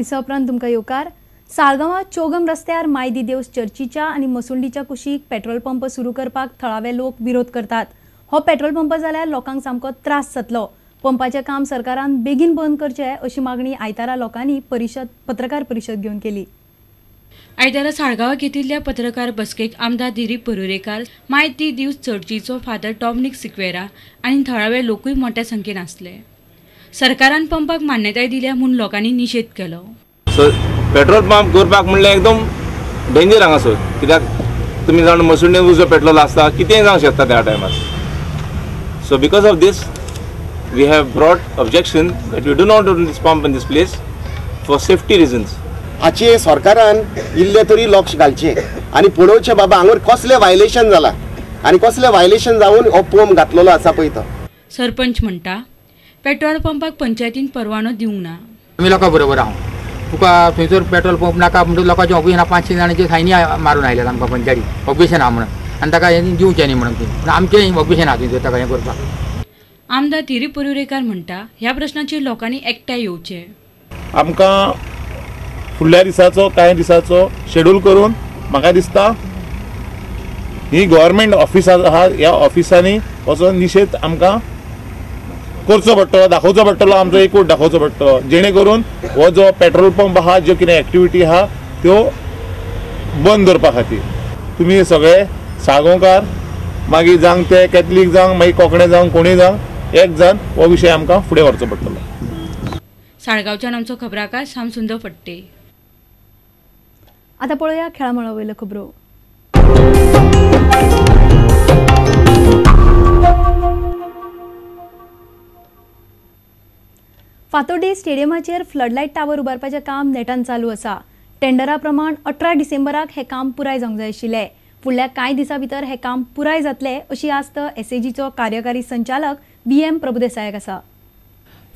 दिसा उपरांत तुमकां येवकार साळगांवां चौगम रस्त्यार मायदी देवस चर्चीच्या आनी मसुंडीच्या कुशीक पेट्रोल पंप सुरू करपाक थळावे लोक विरोध करतात। हो पेट्रोल पंप जाल्यार लोकांक सामको त्रास जातलो। पंपाचें काम सरकारान बेगीन बंद करचें अशी मागणी आयतारा लोकांनी पत्रकार परिशद घेवन केली। आयतारा साळगांवां घेतिल्ल्या पत्रकार बसकेक आमदार दिलीप परुरेकार, मायदी दिवस चर्चीचो फादर डॉमिनिक सिक्वेरा आनी थळावे लोकूय मोठ्या संख्येन आसले। सरकारान पंपाक मान्यताय दिल्या म्हूण लोकांनी निशेध केलो। पेट्रोल पंप करपाक म्हणल्यार एकदम डेंजर हांगासर, कित्याक तुमी जाण मसुंडेन जो पेट्रोल आसता कितेंय जावंक शकता त्या टायमार। So because of this we have brought objection that we do not run this pump in this place for safety reasons. हाचे सरकारान इल्ले तरी लक्ष घालचें आनी पळोवचें बाबा हांगर कसलें वायलेशन जालां आनी कसलें वायलेशन जावन हो पंप घातलेलो आसा पळय तो। सरपंच म्हणटा पेट्रोल पंपाक पंचायतीन परवानो दिवंक ना। आमी लोकां बरोबर आहा, तुका थंयसर पेट्रोल पंप नाका म्हणून लोकांचे ऑब्जेक्शन 500 जाणांचे सायनी मारून आयल्यात आमकां पंचायती ऑब्जेक्शन आहा म्हणून आनी ताका हें दिवचें न्ही म्हणून ती आमचें ऑब्जेक्शन आहा थंयसर ताका हें करपाक। आमदार दिलीप परुरेकार म्हणटा ह्या प्रश्नाचेर लोकांनी एकठांय येवचें। आमकां फुडल्या दिसाचो कांय दिसाचो शेड्यूल करून म्हाका दिसता ही गव्हर्मेंट ऑफिसां आहा ह्या ऑफिसांनी वचून निशेध आमकां करचो पडटलो, दाखोवचो पडटलो, आमचो एकूच दाखोवचो पडटलो, जेणे करून हो जो पेट्रोल पंप आहा ज्यो कितें एक्टिविटी आहा त्यो बंद करपा खातीर तुमी सगळे साळगांवकार मागीर जावं ते कॅथलीक जावं मागीर कोंकणे जावं कोणीय जावं एक जावन हो विशय आमकां फुडें व्हरचो पडटलो। साळगांवच्यान आमचो खबराकार शामसुंदर फडते। आता पळोवया खेळामळा वयल्यो खबरो। फातोर्डे स्टेडियमाचेर फ्लडलायट टावर उबारपाचें काम नेटान चालू आसा। टेंडरा प्रमाण 18 डिसेंबराक हें काम पुराय जावंक जाय आशिल्लें। फुडल्या कांय दिसां भितर हें काम पुराय जातलें अशी आस्त एसएजीचो कार्यकारी संचालक VM प्रभुदेसायाक आसा।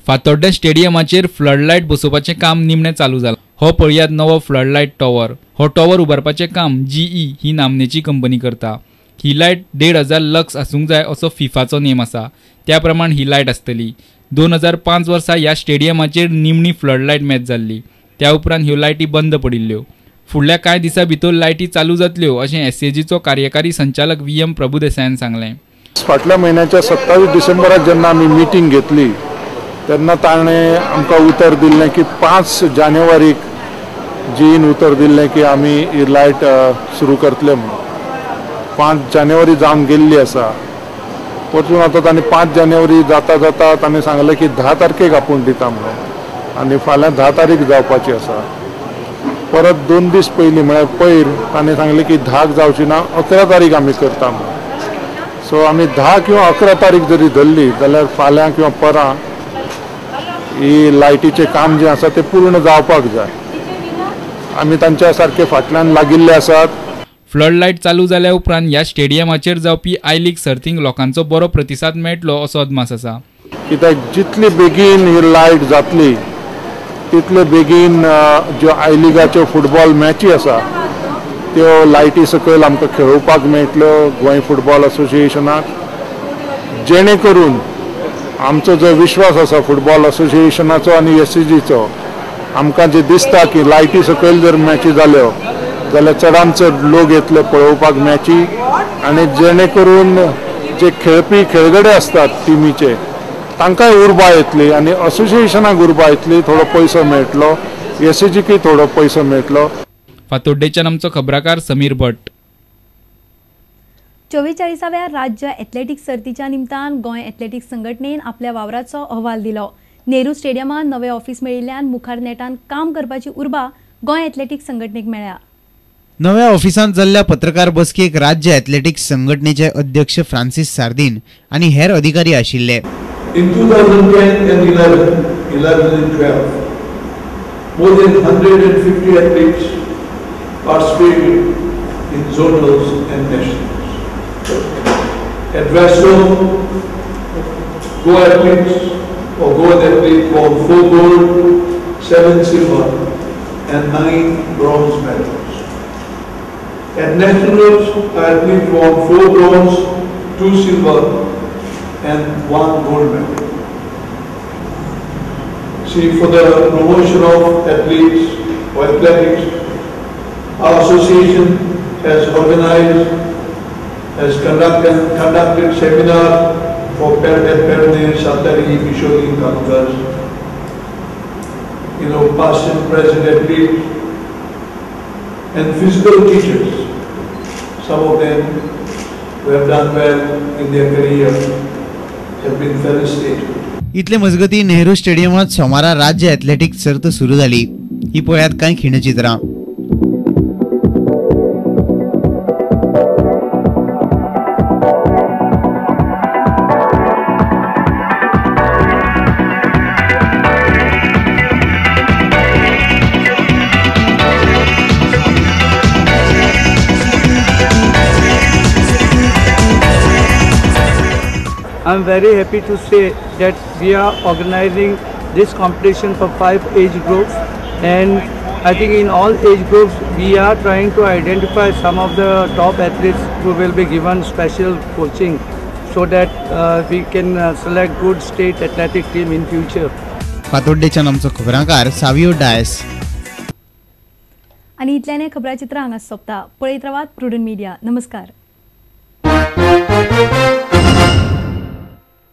फातोर्डे स्टेडियमाचेर फ्लडलायट बसोवपाचें काम निमणें चालू जालां। हो पळयात नवो फ्लडलायट टॉवर। हो टॉवर उबारपाचें काम GE ही नामनेची कंपनी करता। ही लायट 1,500 लक्स आसूंक जाय असो फिफाचो नेम आसा, त्या प्रमाण ही लायट आसतली। 2005 वर्सा ह्या स्टेडियमाचेर निमणी फ्लडलायट मॅच जाल्ली, त्या उपरांत ह्यो लायटी बंद पडिल्ल्यो। फुडल्या कांय दिसां भितर लायटी चालू जातल्यो अशें एसएजीचो कार्यकारी संचालक VM प्रभुदेसायान सांगलें। फाटल्या म्हयन्याच्या 27 डिसेंबराक जेन्ना आमी मिटींग घेतली तेन्ना ताणें आमकां उतर दिल्लें की 5 जानेवारीक जीन उतर दिल्लें की आमी ही लायट सुरू करतले म्हणून। 5 जानेवारी जावन गेल्ली आसा, परतून आतां ताणें 5 जानेवारी जाता जाता ताणें सांगलें की 10 तारखेक आपूण दिता म्हणून आनी फाल्यां 10 तारीख जावपाची आसा। परत 2 दीस पयलीं म्हळ्यार पयर ताणें सांगलें की 10 जावची ना, 11 तारीख आमी करता म्हणून। सो आमी 10 किंवा 11 तारीख जरी धरली जाल्यार फाल्यां किंवा परां ही लायटीचें काम जें आसा तें पूर्ण जावपाक जाय। आमी तांच्या सारके फाटल्यान लागिल्ले आसात। फ्लडलायट चालू जाल्या उपरांत ह्या स्टेडियमाचेर जावपी आय लीग सर्तींक लोकांचो बरो प्रतिसाद मेळटलो असो अदमास आसा। कित्याक जितली बेगीन ही लायट जातली तितले बेगीन ज्यो आय लिगाच्यो फुटबॉल मॅची आसा त्यो लायटी सकयल आमकां खेळोवपाक मेळटल्यो गोंय फुटबॉल असोसिएशनाक, जेणे करून आमचो जो विश्वास आसा फुटबॉल असोसिएशनाचो आनी एसएजीचो, आमकां जे दिसता की लायटी सकयल जर मॅची जाल्यो जाल्यार चडांत चड लोक येतले पळोवपाक मॅची आनी जेणे करून जे खेळपी खेळगडे असतात टिमीचे तांकांय उर्बा येतली आनी असोसिएशनाक उर्बा येतली, थोडो पयसो मेळटलो, एसएजीकय थोडो पयसो मेळटलो। फातोर्डेच्यान आमचो खबराकार समीर भट। 44व्या राज्य एथलेटिक्स सर्तीच्या निमतान गोंय एथलेटिक्स संघटनेन आपल्या वावराचो अहवाल दिलो। नेहरू स्टेडियमात नवे ऑफिस मेळिल्ल्यान मुखार नेटान काम करपाची उर्बा गोंय एथलेटिक्स संघटनेक मेळ्ळ्या। नव्या ऑफिसांत जाल्ल्या पत्रकार बसकेक राज्य एथलेटिक्स संघटनेचे अध्यक्ष फ्रांसीस सार्दिन आनी हेर अधिकारी आशिल्ले। In 2010 and 11 and 12, more than 150 athletes participated in zonals and nationals. At Bristol, Goa athletes or Goa athlete won 4 gold, 7 silver and 9 bronze medals. At nationals, athletes won 4 bronze, 2 silver and 1 gold medal. See, for the promotion of athletes or athletics, our association has organized, has conducted seminar for Perne, Satari, Kishori, Kanukas, past and present athletes and physical teachers. Some of them who have done well in their career have been felicitated. इतले मजगती नेहरू स्टेडियमात सोमारा राज्य athletics सर्त सुरू झाली. ही पळयात कांय खिण चित्रां. I'm very happy to say that we are organizing this competition for 5 age groups, and I think in all age groups we are trying to identify some of the top athletes who will be given special coaching so that we can select good state athletic team in future. फातोड्डेच्या आमचो खबरांकार सावियो डायस. आणि इतल्याने खबराचित्र हांगा सोंपता. पळयत रावात prudent media. नमस्कार.